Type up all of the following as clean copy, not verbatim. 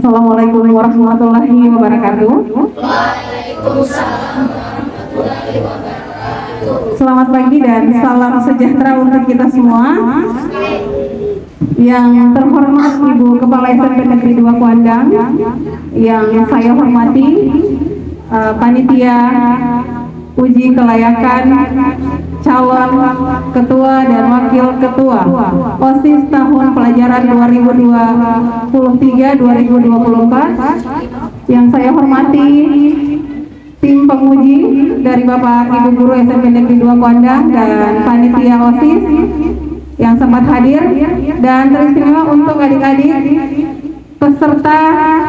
Assalamualaikum warahmatullahi wabarakatuh. Waalaikumsalam warahmatullahi wabarakatuh. Selamat pagi dan salam sejahtera untuk kita semua. Yang terhormat Ibu Kepala SMP Negeri 2 Kuandang, yang saya hormati panitia uji kelayakan calon ketua dan wakil ketua OSIS tahun pelajaran 2023-2024. Yang saya hormati tim penguji dari Bapak Ibu Guru SMP Negeri 2 Kuandang dan panitia OSIS yang sempat hadir, dan teristimewa untuk adik-adik peserta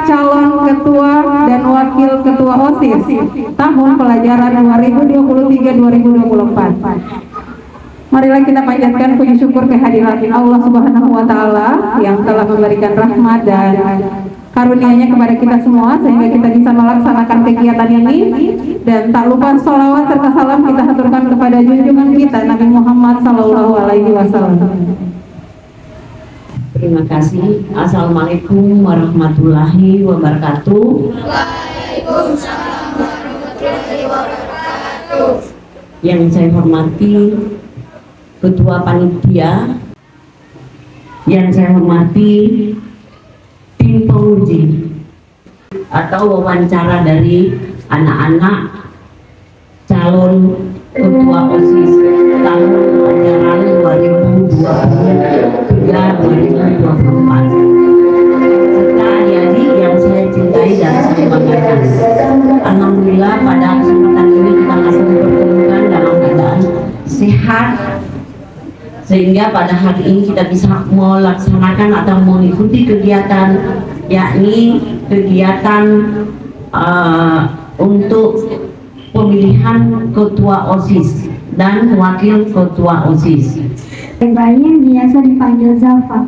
calon ketua dan wakil ketua OSIS tahun pelajaran 2023-2024. Marilah kita panjatkan puji syukur kehadiran Allah Subhanahu wa Ta'ala yang telah memberikan rahmat dan karunia-Nya kepada kita semua sehingga kita bisa melaksanakan kegiatan ini. Dan tak lupa sholawat serta salam kita haturkan kepada junjungan kita Nabi Muhammad SAW. Terima kasih. Assalamualaikum warahmatullahi wabarakatuh. Waalaikumsalam warahmatullahi wabarakatuh. Yang saya hormati Ketua Panitia, yang saya hormati tim penguji atau wawancara dari anak-anak calon ketua OSIS tahun pelajaran 2023-2024 serta adik-adik yang saya cintai dan saya banggakan. Alhamdulillah pada kesempatan ini kita masih dipertemukan dalam keadaan sehat, sehingga pada hari ini kita bisa melaksanakan atau mengikuti kegiatan, yakni kegiatan untuk pemilihan ketua OSIS dan wakil ketua OSIS. Bayi yang biasa dipanggil Zalfa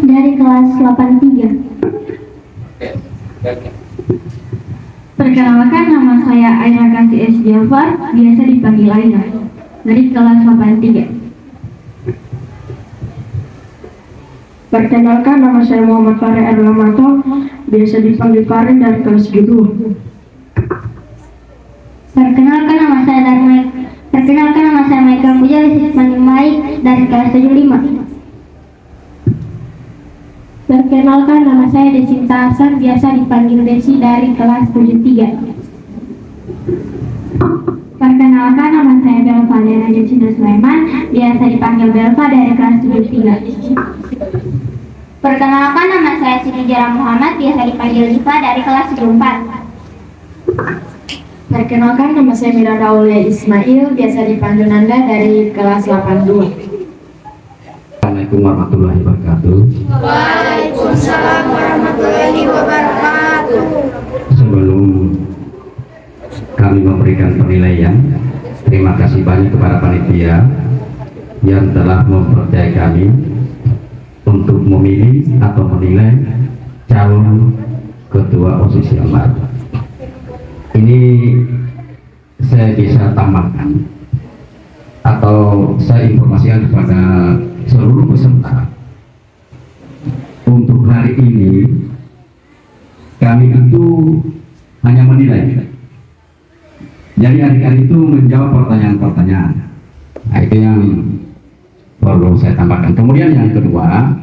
dari kelas 83. Perkenalkan, nama saya Aira Kasih S. Jafar, biasa dipanggil Aira, dari kelas 83. Perkenalkan, nama saya Muhammad Farid Erlamato, biasa dipanggil Farid, dari kelas 2. Perkenalkan, nama saya Michael Puja, biasa dipanggil Mike, dari kelas 75. Perkenalkan, nama saya Desinta Hasan, biasa dipanggil Desi, dari kelas 73. Perkenalkan, nama saya Belva Lena Jacinda Sulaiman, biasa dipanggil Belva, dari kelas 73. Perkenalkan, nama saya Siti Jara Muhammad, biasa dipanggil Diva, dari kelas 74. Perkenalkan, nama saya Miranda Aulia Ismail, biasa dipanggil Nanda, dari kelas 82. Assalamualaikum warahmatullahi wabarakatuh. Waalaikumsalam warahmatullahi wabarakatuh. Sebelum kami memberikan penilaian, terima kasih banyak kepada panitia yang telah mempercayai kami untuk memilih atau menilai calon ketua OSIS yang baru. Ini saya bisa tambahkan atau saya informasikan kepada seluruh peserta. Untuk hari ini kami itu hanya menilai. Jadi adik-adik itu menjawab pertanyaan-pertanyaan. Nah, itu yang perlu saya tambahkan. Kemudian yang kedua,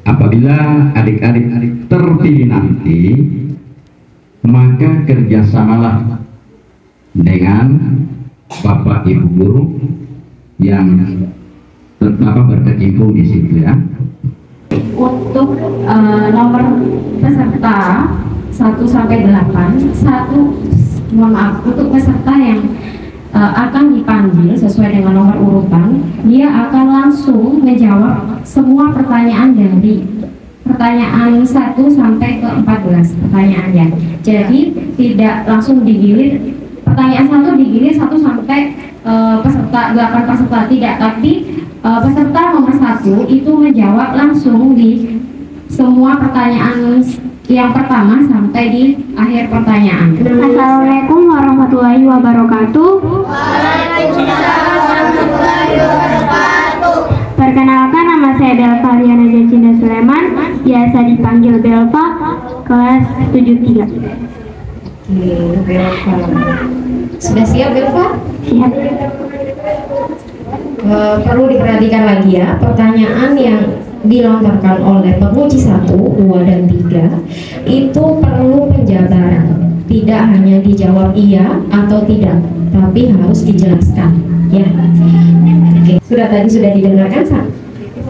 apabila adik-adik terpilih nanti, maka kerjasamalah dengan Bapak Ibu Guru yang berkecimpung di situ ya. Untuk nomor peserta 1 sampai 8, untuk peserta yang akan dipanggil sesuai dengan nomor urutan, dia akan langsung menjawab semua pertanyaan dari pertanyaan 1 sampai ke 14 pertanyaannya. Jadi tidak langsung digilir, pertanyaan 1 digilir 1 sampai peserta 8 peserta, tidak, tapi peserta nomor 1 itu menjawab langsung di semua pertanyaan yang pertama sampai di akhir pertanyaan. Assalamualaikum warahmatullahi wabarakatuh. Waalaikumsalam warahmatullahi wabarakatuh. Perkenalkan, nama saya Belva Liana Jacinda Sulaiman, biasa dipanggil Belva, kelas 73. Belva. Sudah siap Belva? Siap. Perlu diperhatikan lagi ya, pertanyaan yang dilontarkan oleh penguji 1, 2, dan 3 itu perlu penjabaran. Tidak hanya dijawab iya atau tidak, tapi harus dijelaskan ya. Oke. Sudah didengarkan Sa?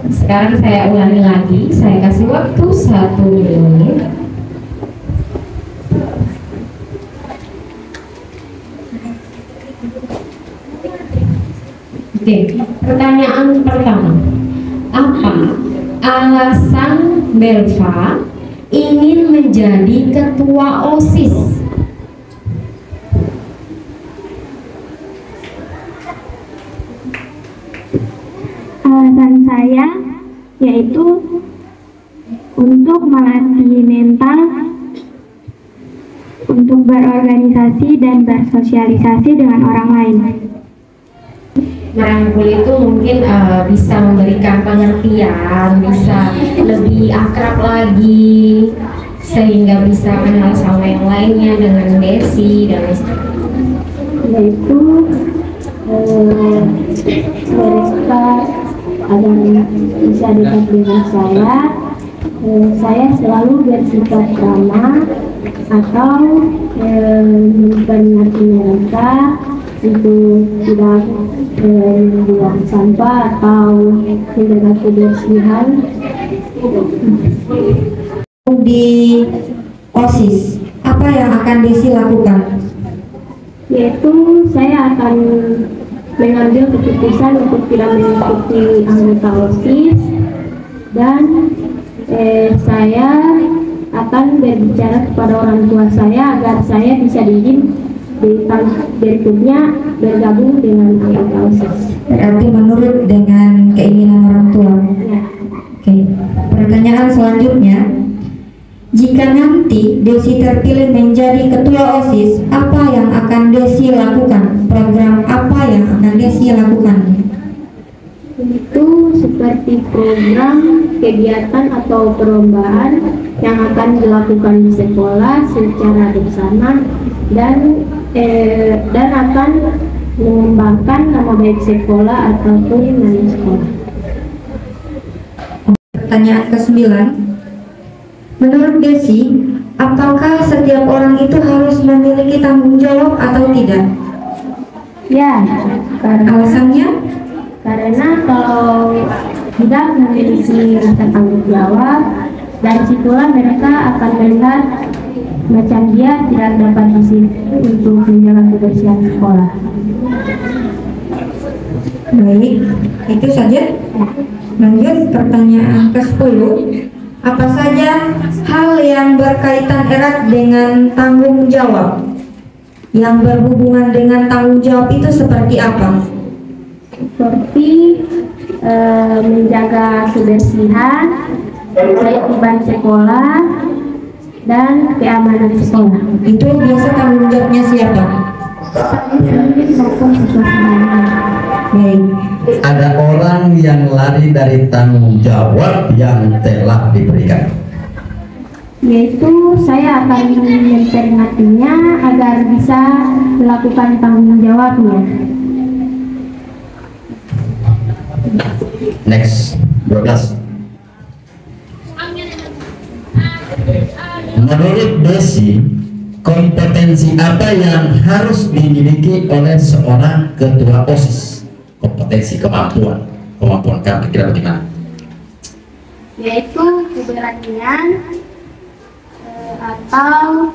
Sekarang saya ulangi lagi, saya kasih waktu 1 menit. Oke, pertanyaan pertama. Apa alasan Belva ingin menjadi ketua OSIS? Alasan saya yaitu untuk melatih mental, untuk berorganisasi dan bersosialisasi dengan orang lain. Merangkul itu mungkin bisa memberikan pengertian, bisa lebih akrab lagi, sehingga bisa kenal sama yang lainnya dengan Desi dan Yaitu mereka ada bisa dekat dengan saya selalu bersikap ramah atau memperingati mereka untuk tidak membuang sampah atau menjaga kebersihan. Di OSIS, apa yang akan Desi lakukan? Yaitu saya akan mengambil keputusan untuk tidak mengikuti anggota OSIS, dan saya akan berbicara kepada orang tua saya agar saya bisa diizin di tahun berikutnya bergabung dengan anggota OSIS. Berarti menurut dengan keinginan orang tua. Ya. Oke. Pertanyaan selanjutnya, jika nanti Desi terpilih menjadi ketua OSIS, apa yang akan Desi lakukan? Program apa yang akan Desi lakukan? Itu seperti program kegiatan atau perlombaan yang akan dilakukan di sekolah secara bersama dan akan mengembangkan nama baik sekolah ataupun nama sekolah. Pertanyaan ke-9, menurut Desi, apakah setiap orang itu harus memiliki tanggung jawab atau tidak? Ya, Alasannya? karena kalau tidak memiliki rasa tanggung jawab, dari situlah mereka akan melihat macam dia tidak dapat di situ untuk menjaga kebersihan sekolah. Baik, itu saja. Lanjut pertanyaan ke-10. Apa saja hal yang berkaitan erat dengan tanggung jawab? Yang berhubungan dengan tanggung jawab itu seperti apa? Seperti menjaga kebersihan, ketertiban sekolah, dan keamanan sekolah. Itu biasa tanggung jawabnya siapa? Saya sendiri maupun siswa semuanya. Baik. Ada orang yang lari dari tanggung jawab yang telah diberikan. Yaitu saya akan memperingatinya agar bisa melakukan tanggung jawabnya. Next, 12. Menurut Desi, kompetensi apa yang harus dimiliki oleh seorang ketua OSIS? Kompetensi, kemampuan kamu kira bagaimana? Yaitu keberanian atau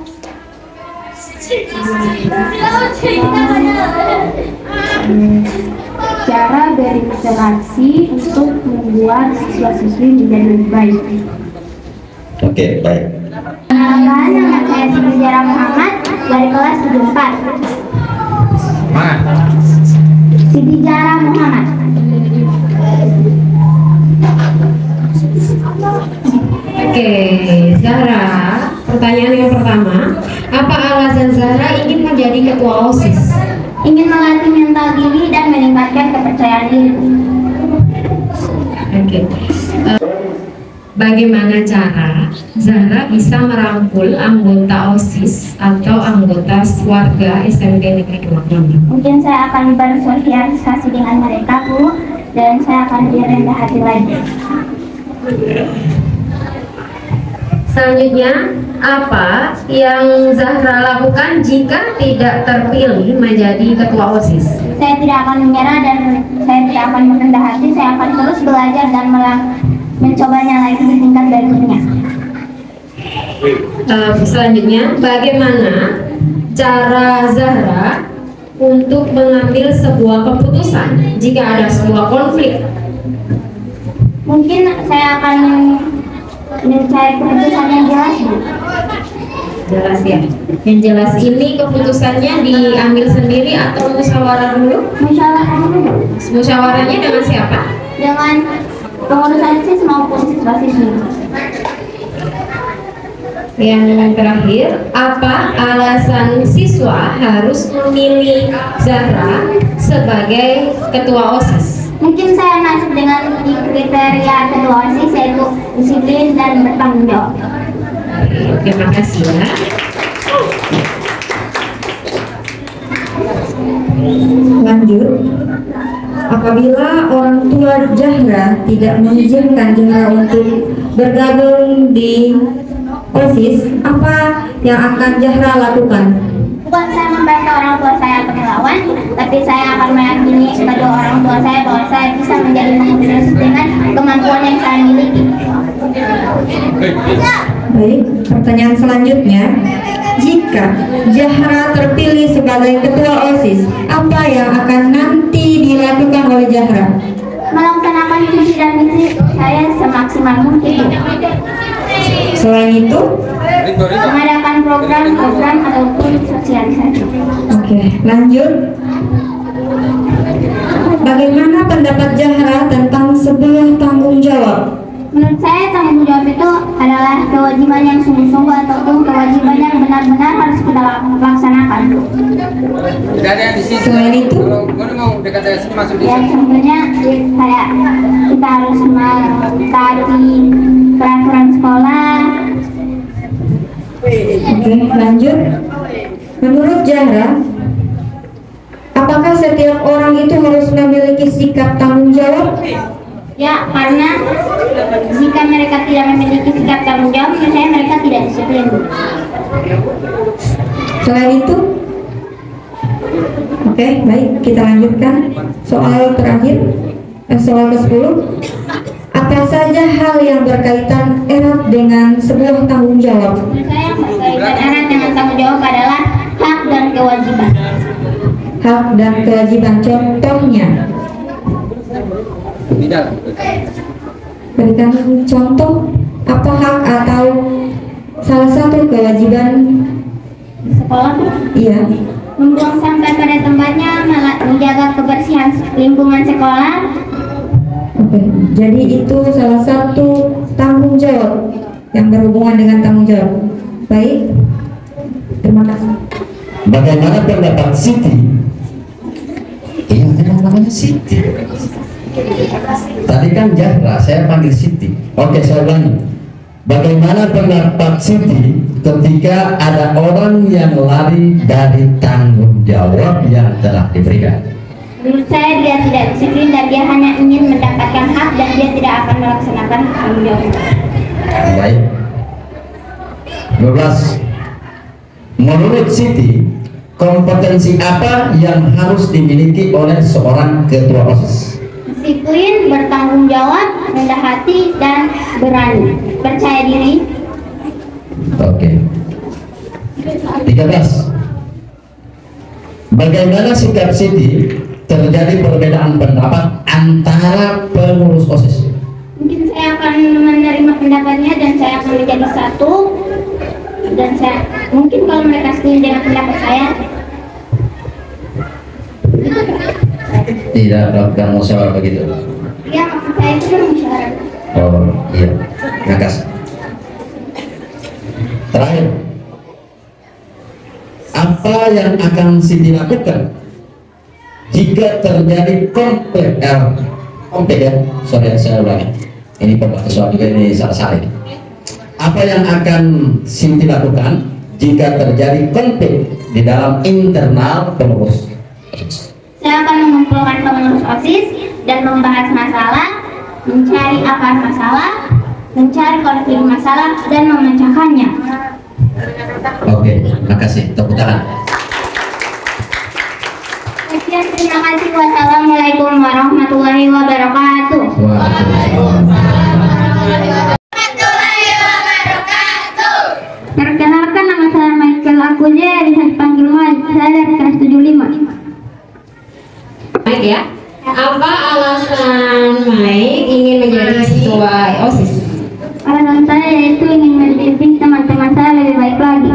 cara berinteraksi untuk membuat siswa-siswi menjadi lebih baik. Oke, baik. Nama saya Siti Jara Muhammad dari kelas 74. Mana? Siti Jara Muhammad. Oke, Zahra, pertanyaan yang pertama, apa alasan Zahra ingin menjadi ketua OSIS? Ingin melatih mental diri dan meningkatkan kepercayaan diri. Oke. bagaimana cara Zahra bisa merangkul anggota OSIS atau anggota warga SMP Negeri 2 Gondang? Mungkin saya akan bersosialisasi dengan mereka, Bu, dan saya akan lebih rendah hati lagi. Selanjutnya, apa yang Zahra lakukan jika tidak terpilih menjadi ketua OSIS? Saya tidak akan menyerah dan saya tidak akan merendah hati. Saya akan terus belajar dan mencobanya lagi di tingkat berikutnya. Selanjutnya, bagaimana cara Zahra untuk mengambil sebuah keputusan jika ada sebuah konflik? Mungkin saya akan mencari keputusan yang jelas, Bu. Jelas ya. Yang jelas ini keputusannya diambil sendiri atau musyawarah dulu? Musyawarah dulu. Musyawarahnya dengan siapa? Dengan pengurus OSIS maupun siswa-siswi. Yang terakhir, apa alasan siswa harus memilih Zahra sebagai ketua OSIS? Mungkin saya masuk dengan kriteria ketua OSIS, yaitu disiplin dan bertanggung jawab. Terima kasih ya. Lanjut, apabila orang tua Zahra tidak mengizinkan Zahra untuk bergabung di OSIS, apa yang akan Zahra lakukan? Bukan saya membantah orang tua saya atau melawan, tapi saya akan meyakini kepada orang tua saya bahwa saya bisa menjadi pengurus dengan kemampuan yang saya miliki. Baik, pertanyaan selanjutnya, jika Zahra terpilih sebagai ketua OSIS, apa yang akan nanti dilakukan oleh Zahra? Melaksanakan visi dan misi saya semaksimal mungkin. Selain itu, mengadakan program-program ataupun sosialisasi. oke, lanjut. Bagaimana pendapat Zahra tentang sebuah tanggung jawab? Menurut saya tanggung jawab itu adalah kewajiban yang sungguh-sungguh ataupun kewajiban yang benar-benar harus kita laksanakan. Selain itu, Ya, contohnya kita harus mentaati peraturan sekolah. oke, lanjut. Menurut Zahra, apakah setiap orang itu harus memiliki sikap tanggung jawab? Ya, karena jika mereka tidak memiliki sikap tanggung jawab, misalnya mereka tidak disiplin. Selain itu, oke, baik, kita lanjutkan. Soal terakhir, soal ke-10. Apa saja hal yang berkaitan erat dengan sebuah tanggung jawab? Menurut saya yang berkaitan erat dengan tanggung jawab adalah hak dan kewajiban. Hak dan kewajiban, contohnya. Berikan contoh, apa hak atau salah satu kewajiban Sekolah iya membuang sampah pada tempatnya, menjaga kebersihan lingkungan sekolah. oke, jadi itu salah satu tanggung jawab yang berhubungan dengan tanggung jawab. Baik, terima kasih. Bagaimana pendapat Siti? Iya, memang namanya Siti. Tadi kan Zahra, saya panggil Siti. Oke, saya ulangi. Bagaimana pendapat Siti ketika ada orang yang lari dari tanggung jawab yang telah diberikan? Menurut saya dia tidak disiplin dan dia hanya ingin mendapatkan hak dan dia tidak akan melaksanakan tanggung jawab. Baik. 12. Menurut Siti, kompetensi apa yang harus dimiliki oleh seorang ketua OSIS? Disiplin, bertanggung jawab, rendah hati, dan berani, percaya diri. Oke. 13. Bagaimana sikap Siti terjadi perbedaan pendapat antara pengurus OSIS? Mungkin saya akan menerima pendapatnya dan saya akan menjadi satu. Dan saya mungkin kalau mereka setuju dengan pendapat saya, Tidak melakukan musyawarah begitu. ya maksud saya itu musyawarah. Oh iya, makasih. Terakhir, apa yang akan Siti lakukan jika terjadi konflik ya? Sorry, saya ulangi. Ini pembahasan juga ini salah ini. Apa yang akan Sinti lakukan jika terjadi konflik di dalam internal pengurus? Saya akan mengumpulkan pengurus OSIS dan membahas masalah, mencari akar masalah, mencari konflik masalah, dan memecahkannya. Oke, terima kasih. Tepuk tangan. Sekian, terima kasih. Wassalamualaikum warahmatullahi wabarakatuh. Perkenalkan, nama saya Michael Akuje, bisa dipanggil Mike. Saya dari kelas 75. Baik ya. Apa alasan Mike ingin menjadi ketua OSIS? Alasan saya yaitu ingin mendidik teman-teman saya lebih baik lagi.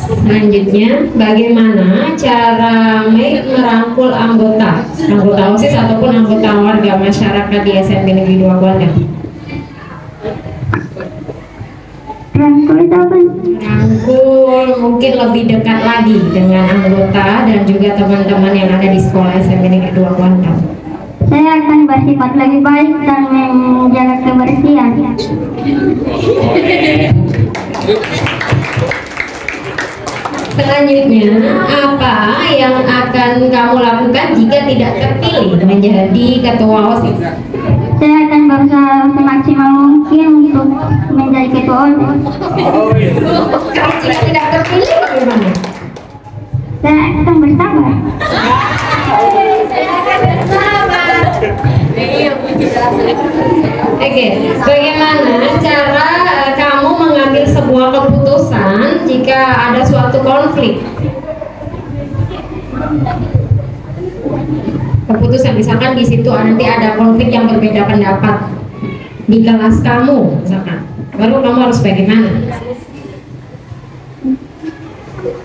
Selanjutnya, bagaimana cara Mike merangkul anggota OSIS ataupun anggota warga masyarakat di SMP Negeri 2 Kuandang? Rangkul itu apa? Rangkul mungkin lebih dekat lagi dengan anggota dan juga teman-teman yang ada di sekolah SMP Negeri 2 Kuandang. Saya akan bersifat lebih baik dan menjaga kebersihan. Selanjutnya, apa yang akan kamu lakukan jika tidak terpilih menjadi ketua OSIS? Saya akan berusaha semaksimal mungkin untuk menjadi ketua OSIS. Jika tidak terpilih bagaimana? Saya akan bersabar. Oke, bagaimana cara kamu mengambil sebuah keputusan jika ada suatu konflik? Keputusan, misalkan di situ nanti ada konflik yang berbeda pendapat di kelas kamu, misalkan, baru kamu harus bagaimana?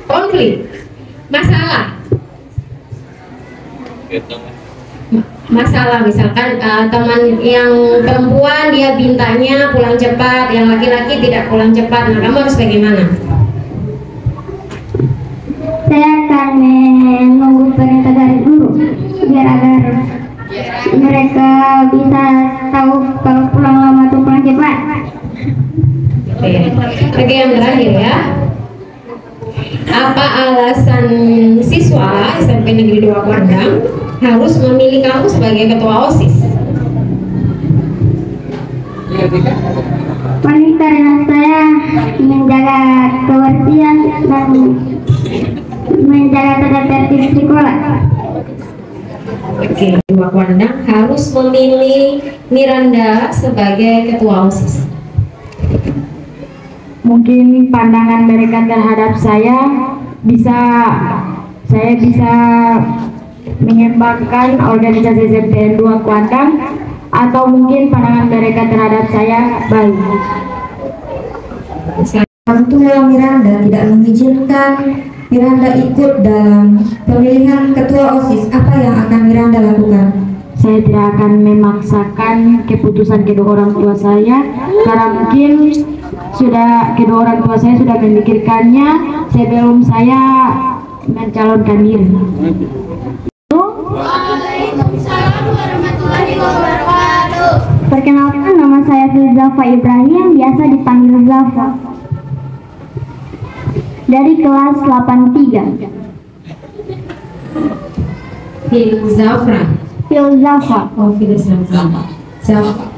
Konflik, masalah. Masalah misalkan teman yang perempuan dia bintanya pulang cepat, yang laki-laki tidak pulang cepat, nah kamu harus bagaimana? Saya akan menunggu perintah dari guru biar agar mereka bisa tahu kalau pulang lama atau pulang cepat. Oke, yang terakhir ya. Apa alasan siswa SMP Negeri 2 Kuandang harus memilih kamu sebagai ketua OSIS? Karena saya menjaga kebersihan dan menjaga tata tertib sekolah. Oke, 2 Kuandang harus memilih Miranda sebagai ketua OSIS. Mungkin pandangan mereka terhadap saya bisa mengembangkan organisasi SMPN 2 Kuandang, atau mungkin pandangan mereka terhadap saya baik. Orang tua Miranda tidak mengizinkan Miranda ikut dalam pemilihan ketua OSIS. Apa yang akan Miranda lakukan? Saya tidak akan memaksakan keputusan kedua orang tua saya, karena mungkin kedua orang tua saya sudah memikirkannya sebelum saya mencalonkan diri. Waalaikumsalam warahmatullahi wabarakatuh. Perkenalkan, nama saya Filzafa Ibrahim, biasa dipanggil Zafa. Dari kelas 83. Filzafra. Filzafa. Oh, Filzafra. Safa.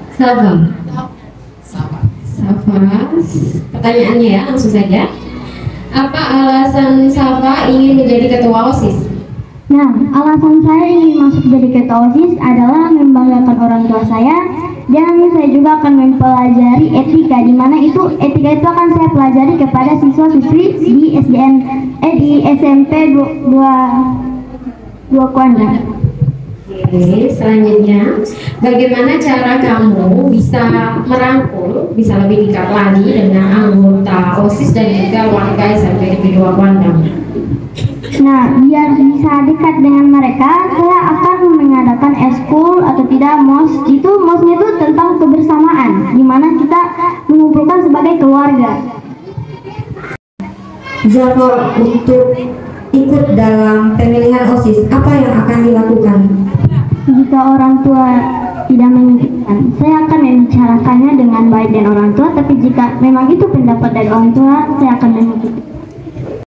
Pertanyaannya ya, langsung saja. Apa alasan Safa ingin menjadi ketua OSIS? Nah, alasan saya ingin masuk jadi ketua OSIS adalah membanggakan orang tua saya, dan saya juga akan mempelajari etika, di mana etika itu akan saya pelajari kepada siswa-siswi di di SMP 2 Kuandang. Oke, selanjutnya, bagaimana cara kamu bisa merangkul, bisa lebih dekat lagi dengan anggota OSIS dan juga warga SMP Negeri 2 Kuandang? Nah, biar bisa dekat dengan mereka, saya akan mengadakan eskul atau tidak MOS. MOS-nya itu tentang kebersamaan, di mana kita mengumpulkan sebagai keluarga. Zafa, untuk ikut dalam pemilihan OSIS, apa yang akan dilakukan? Jika orang tua tidak menyakitkan. Saya akan membicarakannya dengan baik dan orang tua, tapi jika memang itu pendapat dari orang tua, saya akan menyakitkan.